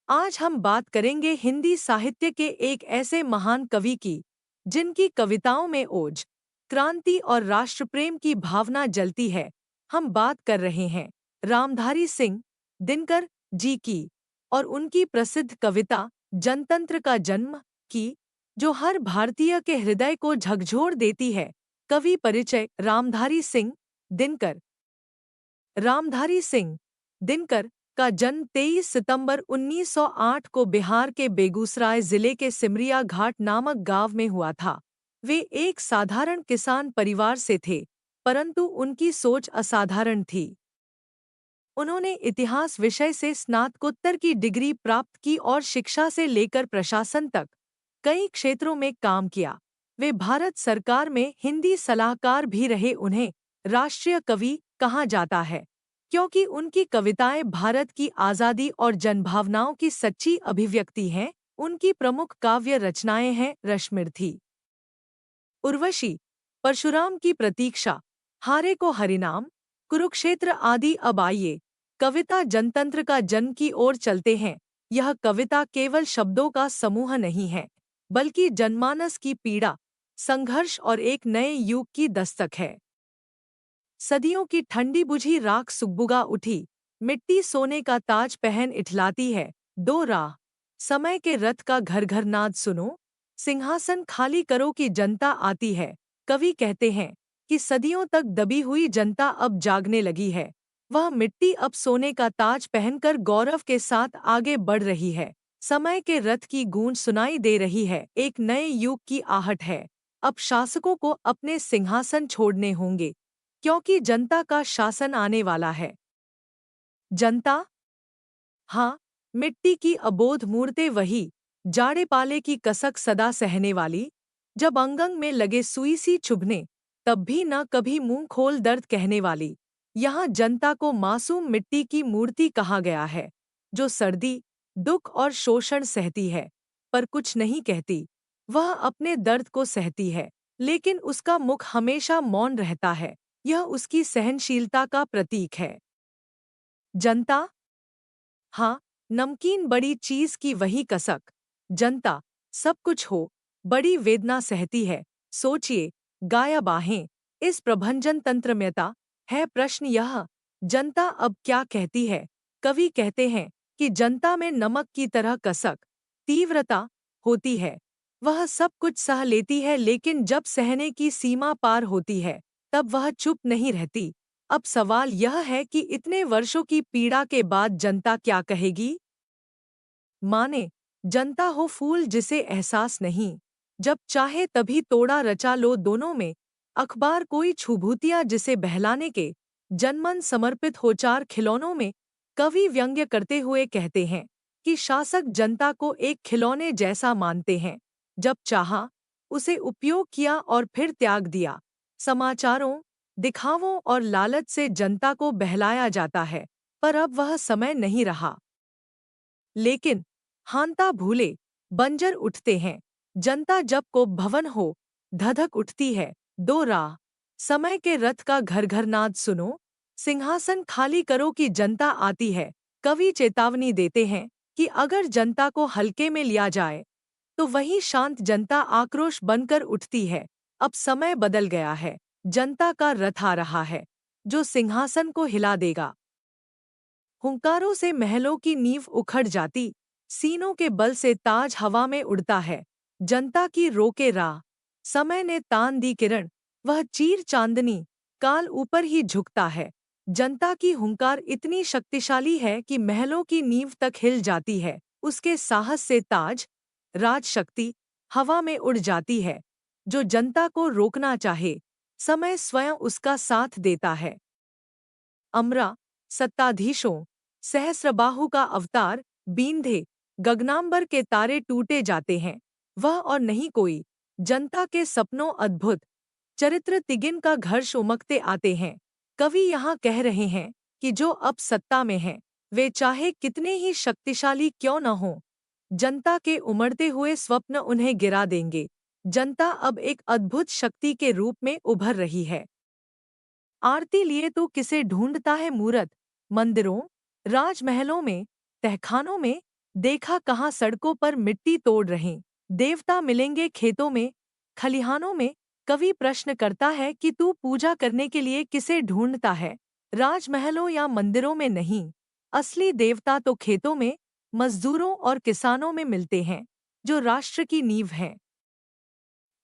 आज हम बात करेंगे हिंदी साहित्य के एक ऐसे महान कवि की, जिनकी कविताओं में ओज, क्रांति और राष्ट्रप्रेम की भावना जलती है। हम बात कर रहे हैं रामधारी सिंह दिनकर जी की और उनकी प्रसिद्ध कविता जनतंत्र का जन्म की, जो हर भारतीय के हृदय को झकझोर देती है। कवि परिचय। रामधारी सिंह दिनकर। रामधारी सिंह दिनकर का जन्म 23 सितंबर 1908 को बिहार के बेगूसराय जिले के सिमरिया घाट नामक गांव में हुआ था। वे एक साधारण किसान परिवार से थे, परंतु उनकी सोच असाधारण थी। उन्होंने इतिहास विषय से स्नातकोत्तर की डिग्री प्राप्त की और शिक्षा से लेकर प्रशासन तक कई क्षेत्रों में काम किया। वे भारत सरकार में हिंदी सलाहकार भी रहे। उन्हें राष्ट्रीय कवि कहा जाता है, क्योंकि उनकी कविताएं भारत की आज़ादी और जनभावनाओं की सच्ची अभिव्यक्ति हैं। उनकी प्रमुख काव्य रचनाएं हैं रश्मिरथी, उर्वशी, परशुराम की प्रतीक्षा, हारे को हरिनाम, कुरुक्षेत्र आदि। अब आइए कविता जनतंत्र का जन्म की ओर चलते हैं। यह कविता केवल शब्दों का समूह नहीं है, बल्कि जनमानस की पीड़ा, संघर्ष और एक नए युग की दस्तक है। सदियों की ठंडी बुझी राख सुगबुगा उठी, मिट्टी सोने का ताज पहन इठलाती है। दो राह, समय के रथ का घर घर नाद सुनो, सिंहासन खाली करो की जनता आती है। कवि कहते हैं कि सदियों तक दबी हुई जनता अब जागने लगी है। वह मिट्टी अब सोने का ताज पहनकर गौरव के साथ आगे बढ़ रही है। समय के रथ की गूंज सुनाई दे रही है। एक नए युग की आहट है। अब शासकों को अपने सिंहासन छोड़ने होंगे, क्योंकि जनता का शासन आने वाला है। जनता, हाँ, मिट्टी की अबोध मूर्तें वही, जाड़े पाले की कसक सदा सहने वाली। जब अंगंग में लगे सुई सी चुभने, तब भी न कभी मुंह खोल दर्द कहने वाली। यहाँ जनता को मासूम मिट्टी की मूर्ति कहा गया है, जो सर्दी, दुख और शोषण सहती है, पर कुछ नहीं कहती। वह अपने दर्द को सहती है, लेकिन उसका मुख हमेशा मौन रहता है। यह उसकी सहनशीलता का प्रतीक है। जनता, हाँ, नमकीन बड़ी चीज की वही कसक। जनता, सब कुछ हो, बड़ी वेदना सहती है। सोचिए, गाया बाहें, इस प्रभंजन तंत्रम्यता है प्रश्न यह। जनता अब क्या कहती है? कवि कहते हैं कि जनता में नमक की तरह कसक, तीव्रता होती है। वह सब कुछ सह लेती है, लेकिन जब सहने की सीमा पार होती है, तब वह चुप नहीं रहती। अब सवाल यह है कि इतने वर्षों की पीड़ा के बाद जनता क्या कहेगी? माने, जनता हो फूल जिसे एहसास नहीं, जब चाहे तभी तोड़ा रचा लो दोनों में। अखबार कोई छुभूतिया जिसे बहलाने के, जनमन समर्पित हो चार खिलौनों में। कवि व्यंग्य करते हुए कहते हैं कि शासक जनता को एक खिलौने जैसा मानते हैं। जब चाहा, उसे उपयोग किया और फिर त्याग दिया। समाचारों, दिखावों और लालच से जनता को बहलाया जाता है, पर अब वह समय नहीं रहा। लेकिन हांता भूले, बंजर उठते हैं। जनता जब को भवन हो, धधक उठती है। दो राह, समय के रथ का घर घर नाद सुनो, सिंहासन खाली करो की जनता आती है। कवि चेतावनी देते हैं कि अगर जनता को हल्के में लिया जाए, तो वही शांत जनता आक्रोश बनकर उठती है। अब समय बदल गया है। जनता का रथ आ रहा है, जो सिंहासन को हिला देगा। हुंकारों से महलों की नींव उखड़ जाती, सीनों के बल से ताज हवा में उड़ता है। जनता की रोके राह, समय ने तान दी किरण, वह चीर चांदनी, काल ऊपर ही झुकता है। जनता की हुंकार इतनी शक्तिशाली है कि महलों की नींव तक हिल जाती है। उसके साहस से ताज, राज शक्ति, हवा में उड़ जाती है। जो जनता को रोकना चाहे, समय स्वयं उसका साथ देता है। अमरा, सत्ताधीशों, सहस्रबाहु का अवतार, बींधे, गगनांबर के तारे टूटे जाते हैं। वह और नहीं कोई, जनता के सपनों अद्भुत चरित्र तिगिन का घर्ष उमकते आते हैं। कवि यहाँ कह रहे हैं कि जो अब सत्ता में हैं, वे चाहे कितने ही शक्तिशाली क्यों न हों, जनता के उमड़ते हुए स्वप्न उन्हें गिरा देंगे। जनता अब एक अद्भुत शक्ति के रूप में उभर रही है। आरती लिए तो किसे ढूंढता है मूरत, मंदिरों, राजमहलों में, तहखानों में, देखा कहाँ सड़कों पर मिट्टी तोड़ रहे देवता मिलेंगे खेतों में, खलिहानों में। कवि प्रश्न करता है कि तू पूजा करने के लिए किसे ढूंढता है, राजमहलों या मंदिरों में नहीं। असली देवता तो खेतों में, मजदूरों और किसानों में मिलते हैं, जो राष्ट्र की नींव हैं।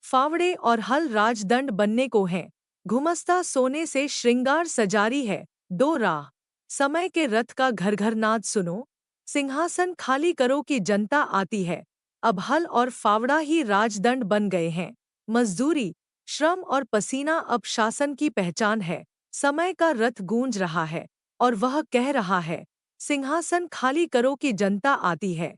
फावड़े और हल राजदंड बनने को हैं, घुमस्ता सोने से श्रृंगार सजारी है। दो राह समय के रथ का घर घर नाद सुनो, सिंहासन खाली करो कि जनता आती है। अब हल और फावड़ा ही राजदंड बन गए हैं। मजदूरी, श्रम और पसीना अब शासन की पहचान है। समय का रथ गूंज रहा है और वह कह रहा है, सिंहासन खाली करो कि जनता आती है।